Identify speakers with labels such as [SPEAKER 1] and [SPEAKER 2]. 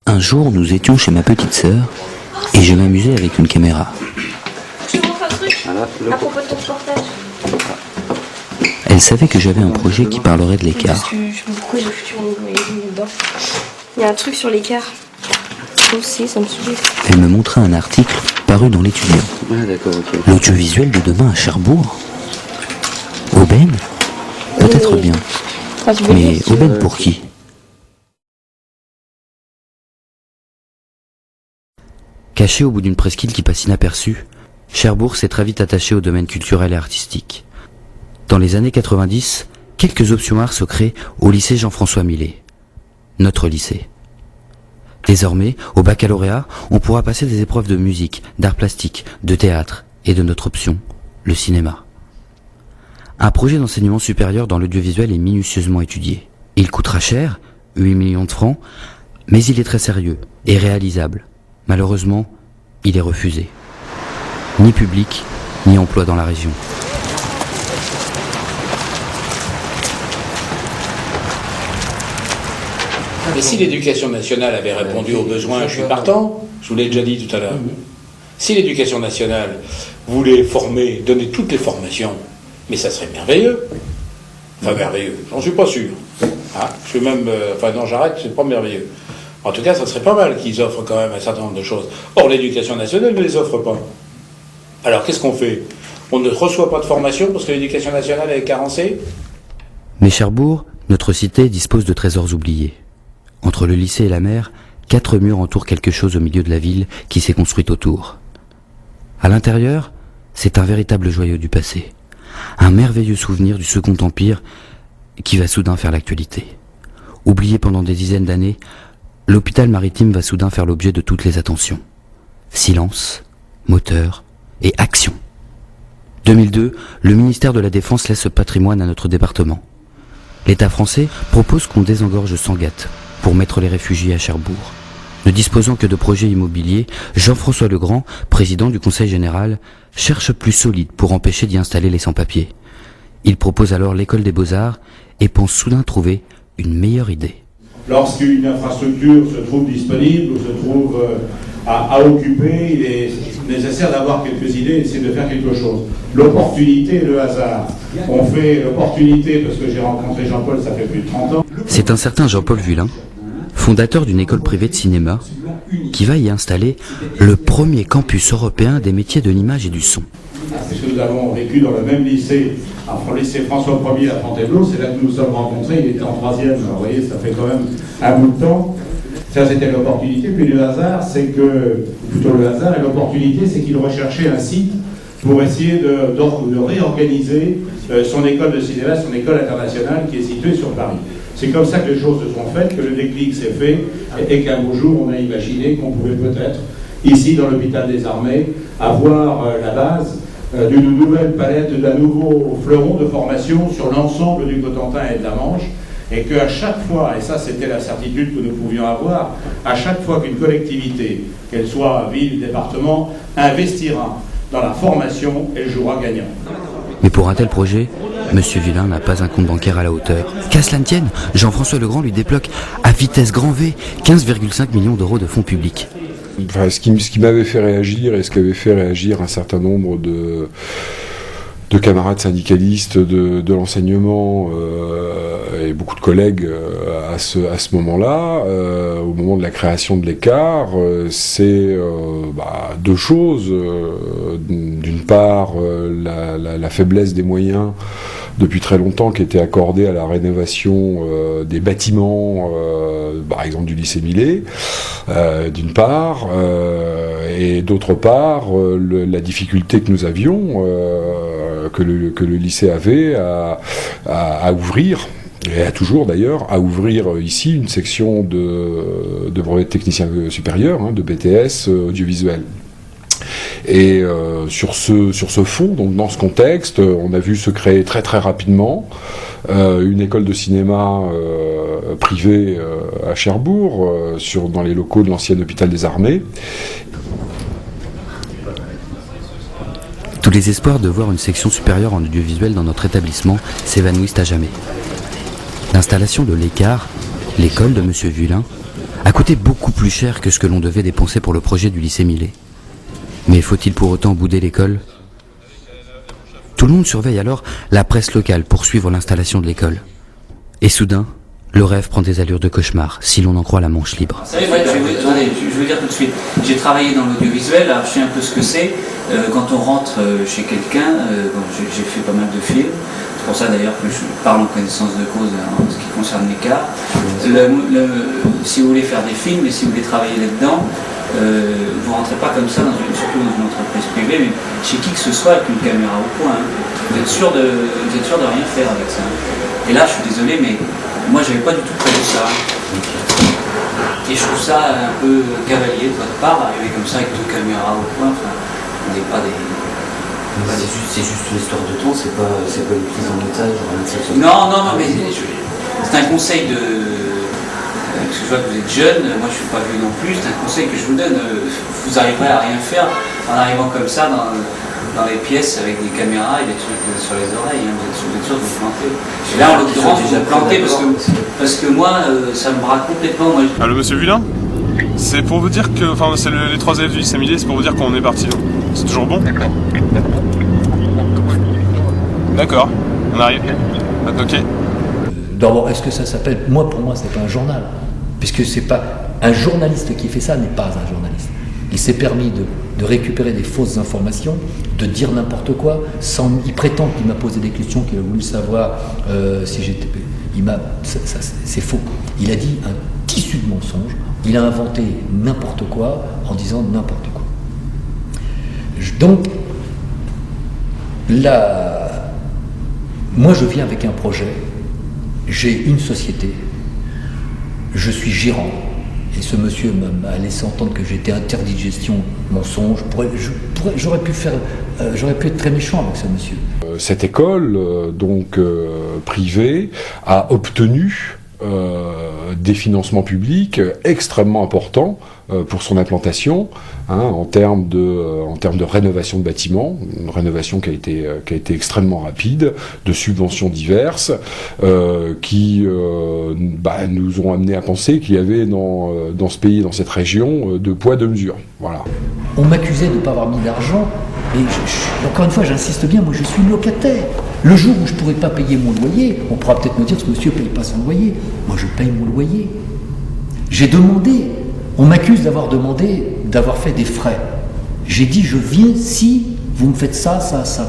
[SPEAKER 1] Un jour, nous étions chez ma petite sœur et je m'amusais avec une caméra.
[SPEAKER 2] Je te montre un truc à propos de ton reportage.
[SPEAKER 1] Elle savait que j'avais un projet qui parlerait de l'écart.
[SPEAKER 2] Parce que je sais pas pourquoi j'ai foutu mon magazine dedans. Il y a un truc sur l'écart. Aussi, ça me saoule.
[SPEAKER 1] Elle me montrait un article paru dans l'Étudiant.
[SPEAKER 3] Ah d'accord, ok.
[SPEAKER 1] L'audiovisuel de demain à Cherbourg. Aubaine ? Peut-être bien. Mais aubaine pour qui ? Caché au bout d'une presqu'île qui passe inaperçue, Cherbourg s'est très vite attaché au domaine culturel et artistique. Dans les années 90, quelques options arts se créent au lycée Jean-François Millet, notre lycée. Désormais, au baccalauréat, on pourra passer des épreuves de musique, d'art plastique, de théâtre et de notre option, le cinéma. Un projet d'enseignement supérieur dans l'audiovisuel est minutieusement étudié. Il coûtera cher, 8 millions de francs, mais il est très sérieux et réalisable. Malheureusement, il est refusé. Ni public, ni emploi dans la région.
[SPEAKER 4] Et si l'éducation nationale avait répondu aux besoins, je suis partant, je vous l'ai déjà dit tout à l'heure. Si l'éducation nationale voulait former, donner toutes les formations, mais ça serait merveilleux. Enfin merveilleux, j'en suis pas sûr. Ah, je suis même, non j'arrête, c'est pas merveilleux. En tout cas, ça serait pas mal qu'ils offrent quand même un certain nombre de choses. Or, l'éducation nationale ne les offre pas. Alors, qu'est-ce qu'on fait? On ne reçoit pas de formation parce que l'éducation nationale est carencée?
[SPEAKER 1] Mais Cherbourg, notre cité, dispose de trésors oubliés. Entre le lycée et la mer, 4 murs entourent quelque chose au milieu de la ville qui s'est construite autour. À l'intérieur, c'est un véritable joyau du passé. Un merveilleux souvenir du Second Empire qui va soudain faire l'actualité. Oublié pendant des dizaines d'années, l'hôpital maritime va soudain faire l'objet de toutes les attentions. Silence, moteur et action. 2002, le ministère de la Défense laisse ce patrimoine à notre département. L'État français propose qu'on désengorge Sangatte pour mettre les réfugiés à Cherbourg. Ne disposant que de projets immobiliers, Jean-François Legrand, président du Conseil général, cherche plus solide pour empêcher d'y installer les sans-papiers. Il propose alors l'école des Beaux-Arts et pense soudain trouver une meilleure idée.
[SPEAKER 5] Lorsqu'une infrastructure se trouve disponible ou se trouve à occuper, il est nécessaire d'avoir quelques idées et d'essayer de faire quelque chose. L'opportunité et le hasard. On fait l'opportunité parce que j'ai rencontré Jean-Paul, ça fait plus de 30 ans.
[SPEAKER 1] C'est un certain Jean-Paul Vullin, fondateur d'une école privée de cinéma, qui va y installer le premier campus européen des métiers de l'image et du son.
[SPEAKER 5] Puisque nous avons vécu dans le même lycée, le lycée François Ier à Fontainebleau, c'est là que nous nous sommes rencontrés, il était en 3e, alors vous voyez, ça fait quand même un bout de temps. Ça c'était l'opportunité, puis le hasard, c'est que, plutôt le hasard et l'opportunité, c'est qu'il recherchait un site pour essayer de réorganiser son école de cinéma, son école internationale qui est située sur Paris. C'est comme ça que les choses se sont faites, que le déclic s'est fait, et qu'un beau jour on a imaginé qu'on pouvait peut-être, ici dans l'hôpital des armées, avoir la base d'une nouvelle palette, d'un nouveau fleuron de formation sur l'ensemble du Cotentin et de la Manche, et qu'à chaque fois, et ça c'était la certitude que nous pouvions avoir, à chaque fois qu'une collectivité, qu'elle soit ville, département, investira dans la formation, elle jouera gagnant.
[SPEAKER 1] Mais pour un tel projet, M. Vullin n'a pas un compte bancaire à la hauteur. Qu'à cela ne tienne, Jean-François Legrand lui débloque à vitesse grand V 15,5 millions d'euros de fonds publics.
[SPEAKER 6] Enfin, ce qui m'avait fait réagir et ce qui avait fait réagir un certain nombre de camarades syndicalistes de l'enseignement et beaucoup de collègues à ce moment-là, au moment de la création de l'écart, c'est deux choses. D'une part, la faiblesse des moyens depuis très longtemps qui étaient accordés à la rénovation des bâtiments, par exemple du lycée Millet, d'une part, et d'autre part, la difficulté que nous avions, que le lycée avait à ouvrir, et a toujours d'ailleurs, à ouvrir ici une section de brevet de technicien supérieur, de BTS audiovisuel. Et sur ce fond, donc dans ce contexte, on a vu se créer très très rapidement une école de cinéma privée à Cherbourg, dans les locaux de l'ancien hôpital des armées.
[SPEAKER 1] Tous les espoirs de voir une section supérieure en audiovisuel dans notre établissement s'évanouissent à jamais. L'installation de l'écart, l'école de M. Vullin, a coûté beaucoup plus cher que ce que l'on devait dépenser pour le projet du lycée Millet. Mais faut-il pour autant bouder l'école ? Tout le monde surveille alors la presse locale pour suivre l'installation de l'école. Et soudain, le rêve prend des allures de cauchemar, si l'on en croit la Manche Libre.
[SPEAKER 3] Vous savez, je vais vous dire tout de suite, j'ai travaillé dans l'audiovisuel, alors je sais un peu ce que c'est. Quand on rentre chez quelqu'un, j'ai fait pas mal de films, c'est pour ça d'ailleurs que je parle en connaissance de cause en ce qui concerne l'écart. Si vous voulez faire des films et si vous voulez travailler là-dedans, vous ne rentrez pas comme ça, surtout dans une entreprise privée, mais chez qui que ce soit avec une caméra au point. Hein. Vous êtes sûr de rien faire avec ça. Et là, je suis désolé, mais moi, j'avais pas du tout prévu ça. Et je trouve ça un peu cavalier de votre part, arriver comme ça avec deux caméras au point. Enfin, on n'est pas des...
[SPEAKER 7] C'est juste une histoire de temps, c'est pas une prise en otage.
[SPEAKER 3] Non, mais c'est un conseil de... Parce que je vois que vous êtes jeune, moi je suis pas vieux non plus, c'est un conseil que je vous donne. Vous arriverez à rien faire en arrivant comme ça dans les pièces avec des caméras et des trucs sur les oreilles, hein. Vous êtes sûr de vous planter. Et là en l'occurrence vous vous plantez parce que moi ça me braque complètement.
[SPEAKER 8] Allô monsieur Villain, c'est pour vous dire que, enfin c'est les 3 élèves du lycée Millet, c'est pour vous dire qu'on est parti. C'est toujours bon? D'accord, on arrive. Ok.
[SPEAKER 9] D'abord, est-ce que ça s'appelle... Pour moi, c'est pas un journal. Puisque c'est pas... Un journaliste qui fait ça n'est pas un journaliste. Il s'est permis de récupérer des fausses informations, de dire n'importe quoi, il prétend qu'il m'a posé des questions, qu'il a voulu savoir si j'étais... c'est faux. Il a dit un tissu de mensonges, il a inventé n'importe quoi en disant n'importe quoi. Donc, là, moi je viens avec un projet, j'ai une société, je suis gérant, et ce monsieur m'a laissé entendre que j'étais interdit de gestion, mensonge. J'aurais pu être très méchant avec ce monsieur.
[SPEAKER 6] Cette école, privée, a obtenu des financements publics extrêmement importants pour son implantation, en termes de rénovation de bâtiments, une rénovation qui a été extrêmement rapide, de subventions diverses, qui nous ont amené à penser qu'il y avait dans ce pays, dans cette région, deux poids, deux mesures. Voilà.
[SPEAKER 9] On m'accusait de ne pas avoir mis d'argent, et encore une fois, j'insiste bien, moi je suis locataire. Le jour où je ne pourrai pas payer mon loyer, on pourra peut-être me dire que ce monsieur ne paye pas son loyer. Moi je paye mon loyer. J'ai demandé, on m'accuse d'avoir fait des frais. J'ai dit je viens si vous me faites ça, ça, ça.